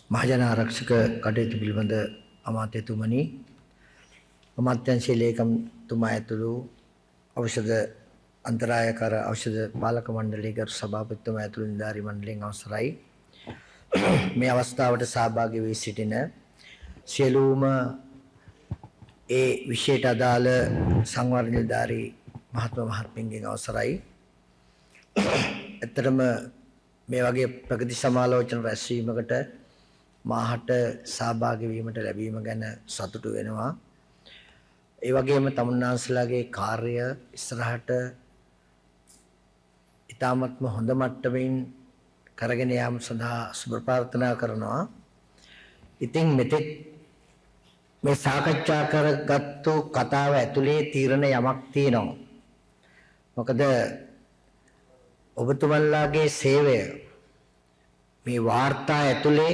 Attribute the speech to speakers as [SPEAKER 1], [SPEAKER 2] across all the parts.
[SPEAKER 1] මහජන ආරක්ෂක කටයුතු පිළිබඳ අමාත්‍යතුමනි අමාත්‍යාංශයේ ලේකම්තුමා ඇතුළු ඖෂධ අන්තරායකර ඖෂධ පාලක මණ්ඩලයේ ගරු සභාපතිතුමා ඇතුළු නිලධාරී මණ්ඩලයෙන් අවසරයි මේ අවස්ථාවට සහභාගී වී සිටින සියලුම ඒ විශේෂ අදාළ සංවර්ධන නිලධාරී මහත්ම මහත්මියන්ගෙන් අවසරයි ඇත්තටම මේ වගේ ප්‍රගති සමාලෝචන රැස්වීමකට මාහට සහභාගී වීමට ලැබීම ගැන සතුටු වෙනවා. ඒ වගේම තමුන්නාන්සලාගේ කාර්ය ඉස්සරහට ඉතාමත්ම හොඳ මට්ටමින් කරගෙන යාම සඳහා සුබ ප්‍රාර්ථනා කරනවා. ඉතින් මෙතෙක් මේ සාකච්ඡා කරගත්තු කතාව ඇතුලේ තීරණ යමක් තියෙනවා. මොකද ඔබතුමන්ලාගේ සේවය මේ වාර්තා ඇතුලේ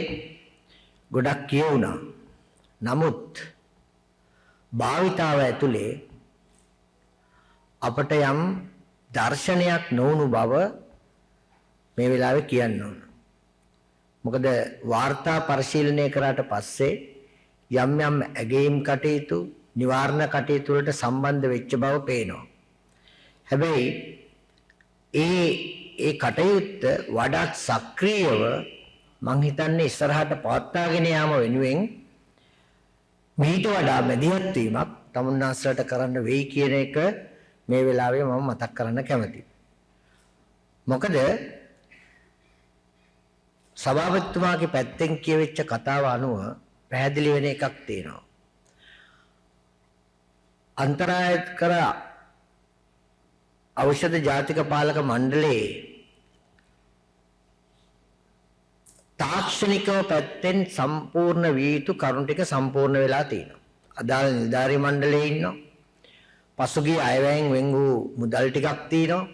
[SPEAKER 1] ගොඩක් කියවුණා. නමුත් භාවිතාව ඇතුලේ අපට යම් දර්ශනයක් නොවුණු බව මේ වෙලාවේ කියන්න ඕන. මොකද වාර්තා පරිශීලනය කරාට පස්සේ යම් යම් ඇගීම් කටයුතු නිවාරණ කටයුතු වලට සම්බන්ධ වෙච්ච බව පේනවා. හැබැයි ඒ කටයුත්ත වඩාත් සක්‍රීයව මං හිතන්නේ ඉස්සරහට පවත්වාගෙන යාම වෙනුවෙන් මීට වඩා මැදිහත් වීමක් තමුන්නාන්සලට කරන්න වෙයි කියන එක මේ වෙලාවේ මම මතක් කරන්න කැමතියි. මොකද සභාපතිතුමාගේ පැත්තෙන් කියවෙච්ච කතාව අනුව පැහැදිලි වෙන එකක් තියෙනවා. අන්තරායකර ඖෂධ ජාතික පාලක මණ්ඩලයේ තාක්ෂණිකව පැත්තෙන් සම්පූර්ණ වී යුතු කරුණු ටික සම්පූර්ණ වෙලා තියෙනවා. අදාළ නිලධාරී මණ්ඩලයේ ඉන්නවා. පසුගිය අයවැයෙන් වෙන් වූ මුදල් ටිකක් තියෙනවා.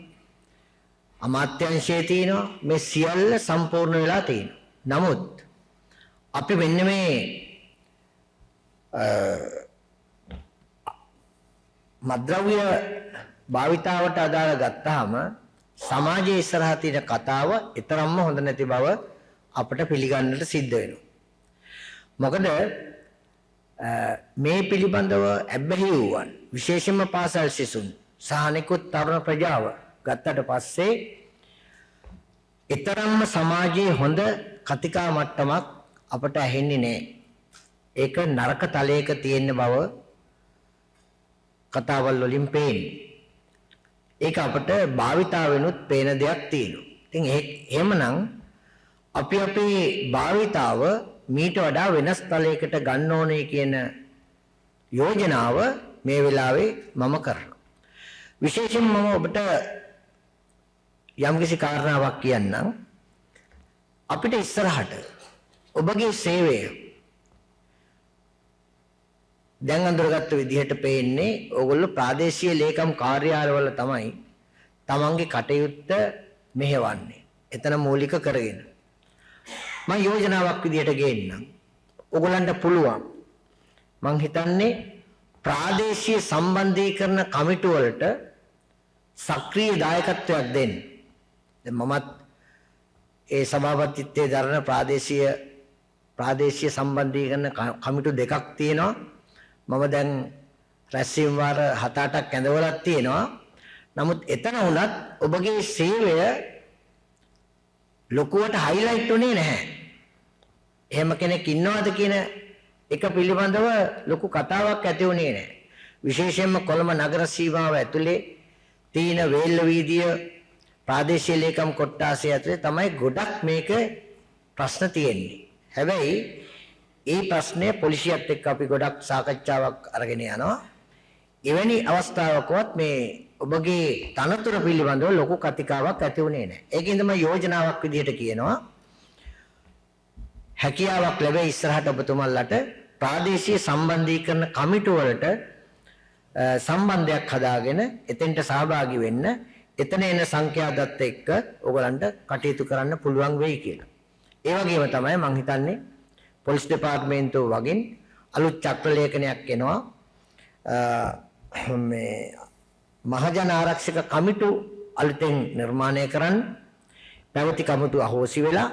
[SPEAKER 1] අමාත්‍යාංශයේ තියෙනවා. මේ සියල්ල සම්පූර්ණ වෙලා තියෙනවා. නමුත් අපි මෙන්න මේ මද්ද්‍රව්‍ය භාවිතාවට අදාළ ගත්තාම සමාජයේ ඉස්සරහා තියෙන කතාව ඊතරම්ම හොඳ නැති බව අපට පිළිගන්නට සිද්ධ වෙනවා. මොකද මේ පිළිබඳව ඇබ්බැහි වූවන් විශේෂයෙන්ම පාසල් සිසුන් සහ අනෙකුත් තරුණ ප්‍රජාව ගත්තට පස්සේ ඊතරම්ම සමාජයේ හොඳ කතිකා මට්ටමක් අපට ඇහෙන්නේ නැහැ. ඒක නරක තලයක තියෙන බව කතාවල් වලින් පේන්නේ. ඒක අපට භාවිතාවෙනුත් පේන දෙයක් තියෙනවා. ඉතින් එහෙමනම් අපි අපේ භාවිතාව මීට වඩා වෙනස් තලයකට ගන්න ඕනේ කියන යෝජනාව මේ වෙලාවේ මම කරනවා. විශේෂයෙන් මම ඔබට යම්කිසි කාරණාවක් කියන්නම්. අපිට ඉස්සරහට ඔබගේ සේවය දැන් අඳුරගත්ත විදිහට පේන්නේ ඕගොල්ලෝ ප්‍රාදේශීය ලේකම් කාර්යාලවල තමයි තමන්ගේ කටයුත්ත මෙහෙවන්නේ. එතන මූලික කරගෙන මම යෝජනාවක් විදිහට ගේන්නම්. ඕගොල්ලන්ට පුළුවන් මං හිතන්නේ ප්‍රාදේශීය සම්බන්ධීකරණ කමිටු වලට සක්‍රීය දායකත්වයක් දෙන්න. දැන් මමත් ඒ සභාපතිත්වයේ දරන ප්‍රාදේශීය සම්බන්ධීකරණ කමිටු දෙකක් තියෙනවා. මම දැන් රැස්වීම වාර 7-8ක් ඇඳවලක් තියෙනවා. නමුත් එතන වුණත් ඔබගේ සේවය ලොකුවට හයිලයිට් උනේ නැහැ. එහෙම කෙනෙක් ඉන්නවද කියන එක පිළිබඳව ලොකු කතාවක් ඇති වුණේ නැහැ. විශේෂයෙන්ම කොළඹ නගර සීමාව ඇතුලේ තීන වේල්ල වීදිය ප්‍රාදේශීය ලේකම් කොට්ටාසය ඇතුලේ තමයි ගොඩක් මේක ප්‍රශ්න තියෙන්නේ. හැබැයි ඒ ප්‍රශ්නේ පොලිසියත් එක්ක අපි ගොඩක් සාකච්ඡාවක් අරගෙන යනවා. එවැනි අවස්ථාවකවත් මේ ඔබගේ තනතුර පිළිබඳව ලොකු කතිකාවක් ඇති වුණේ නැහැ. ඒකින්ද මම යෝජනාවක් විදිහට කියනවා. හැකියාවක් ලැබෙයි ඉස්සරහට ඔබතුමන්ලට ප්‍රාදේශීය සම්බන්ධීකරණ කමිටු වලට සම්බන්ධයක් හදාගෙන එතෙන්ට සහභාගී වෙන්න. එතන එන සංඛ්‍යා දත්ත එක්ක ඔයගලන්ට කටයුතු කරන්න පුළුවන් වෙයි කියලා. ඒ වගේම තමයි මම හිතන්නේ පොලිස් දෙපාර්තමේන්තුව වගින් අලුත් චක්‍ර ලේඛනයක් එනවා. මේ මහජන ආරක්ෂක කමිටු අලුතෙන් නිර්මාණය කරන්න පැවති කමිටු අහෝසි වෙලා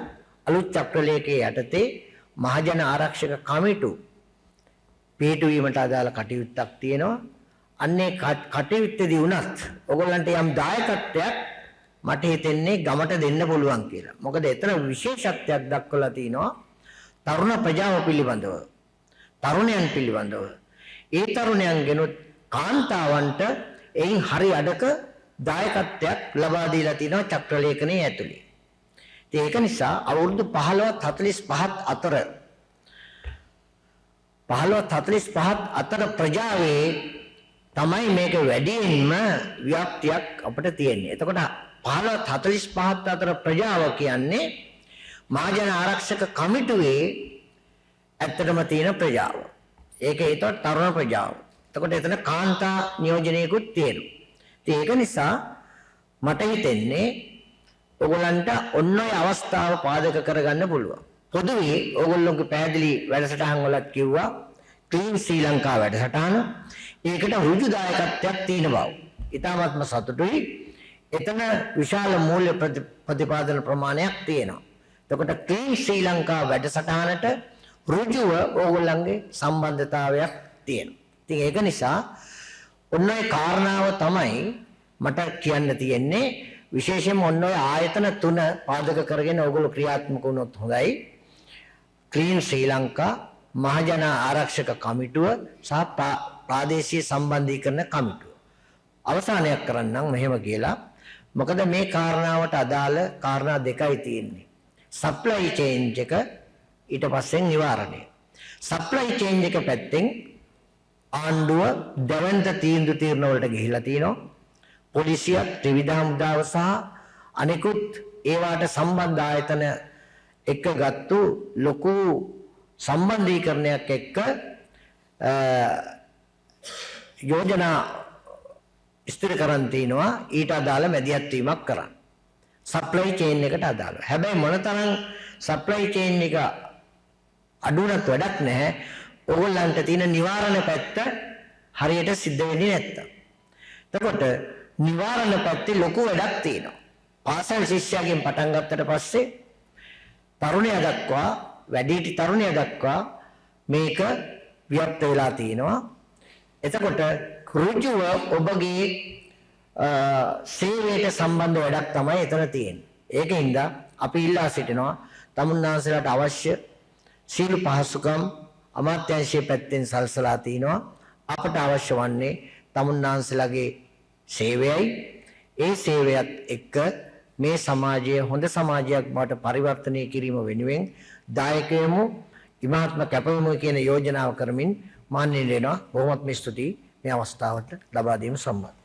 [SPEAKER 1] අලුත් චක්‍ර ලේඛනයේ යටතේ මහජන ආරක්ෂක කමිටු පිටුවීමට අදාළ කටයුත්තක් තියෙනවා. අන්නේ කටයුත්තේදී වුණත් ඔයගොල්ලන්ට යම් දායකත්වයක් මට හිතෙන්නේ ගමට දෙන්න පුළුවන් කියලා. මොකද එතන විශේෂත්වයක් දක්වලා තිනවා තරුණ ප්‍රජාව පිළිබඳව. තරුණයන් පිළිබඳව. ඒ තරුණයන්ගෙනුත් කාන්තාවන්ට එයින් හරි අඩක දායකත්වයක් ලබා දීලා තිනවා චක්‍රලේඛනයේ ඇතුලේ. ඉතින් ඒක නිසා අවුරුදු 15-45 අතර 15-45 අතර ප්‍රජාවේ තමයි මේක වැඩියෙන්ම ව්‍යාප්තියක් අපිට තියෙන්නේ. එතකොට 15-45 අතර ප්‍රජාව කියන්නේ මහජන ආරක්ෂක කමිටුවේ ඇත්තටම තියෙන ප්‍රජාව. ඒක ඒතකොට තරුණ ප්‍රජාව. එතකොට එතන කාන්තා නියෝජනයකුත් තියෙනවා. ඉතින් ඒක නිසා මට හිතෙන්නේ ඔයගොල්ලන්ට ඔන්න ඔය අවස්ථාව පාදක කරගන්න පුළුවන්. පොදුවේ ඔයගොල්ලෝගේ පැහැදිලි වැඩසටහන් වලත් කිව්වා ක්ලීන් ශ්‍රී ලංකා වැඩසටහන. ඒකට ඍජු දායකත්වයක් තියෙන බව. ඊටාත්ම සතුටුයි. එතන විශාල මූල්‍ය ප්‍රතිපාදන ප්‍රමාණයක් තියෙනවා. එතකොට ක්ලීන් ශ්‍රී ලංකා වැඩසටහනට ඍජුව ඕගොල්ලන්ගේ සම්බන්ධතාවයක් තියෙනවා. ඉතින් ඒක නිසා ඔන්න ඔය කාරණාව තමයි මට කියන්න තියෙන්නේ. විශේෂයෙන්ම ඔන්න ඔය ආයතන තුන පාදක කරගෙන ඕගොල්ලෝ ක්‍රියාත්මක වුණොත් හොඳයි. ක්ලීන් ශ්‍රී ලංකා, මහජන ආරක්ෂක කමිටුව සහ ප්‍රාදේශීය සම්බන්ධීකරණ කමිටුව. අවසානයක් කරන්නම් මෙහෙම කියලා. මොකද මේ කාරණාවට අදාළ කාරණා දෙකයි තියෙන්නේ. සප්ලයි චේන්ජ් එක ඊට පස්සේ නිවාරණය. සප්ලයි චේන්ජ් එක පැත්තෙන් ආණ්ඩුව දැවැන්ත තීරණ වලට ගිහිලා තිනවා. පොලිසිය, ත්‍රිවිධ හමුදාව සහ අනෙකුත් ඒවාට සම්බන්ධ ආයතන එක්ක ගත්තු ලොකු සම්බන්ධීකරණයක් එක්ක යෝජනා ඉස්තර කරන් තිනවා ඊට අදාළ මැදිහත් වීමක් කරන්න. සප්ලයි චේන් එකට අදාළව. හැබැයි මොනතරම් සප්ලයි චේන් එක අඩුණත් වැඩක් නැහැ. ඕගොල්ලන්ට තියෙන නිවාරණ පැත්ත හරියට සිද්ධ වෙන්නේ නැත්තම්. එතකොට නිවාරණ පැත්තේ ලොකු වැඩක් තියෙනවා. පාසල් ශිෂ්‍යයන්ගෙන් පටන් ගත්තට පස්සේ තරුණයා දක්වා වැඩිහිටි තරුණයා දක්වා මේක ව්‍යාප්ත වෙලා තිනවා. එතකොට ඍජුව ඔබගේ සේවයට සම්බන්ධ වැඩක් තමයි එතන තියෙන්නේ. ඒකින්ද අපි ඉල්ලා සිටිනවා තමුන්නාන්සලාට අවශ්‍ය සීල පහසුකම් අමාත්‍යාංශයේ පැත්තෙන් සල්සලා තිනවා. අපට අවශ්‍ය වන්නේ තමුන්නාන්සලාගේ සේවයයි. ඒ සේවයත් එක්ක මේ සමාජය හොඳ සමාජයක් බවට පරිවර්තනය කිරීම වෙනුවෙන් දායකයමු ඉමාත්ම කැපවීම කියන යෝජනාව කරමින් මාන්‍ය වෙනවා. බොහොමත්ම ස්තුතියි මේ අවස්ථාවට ලබා දීම සම්බන්ධ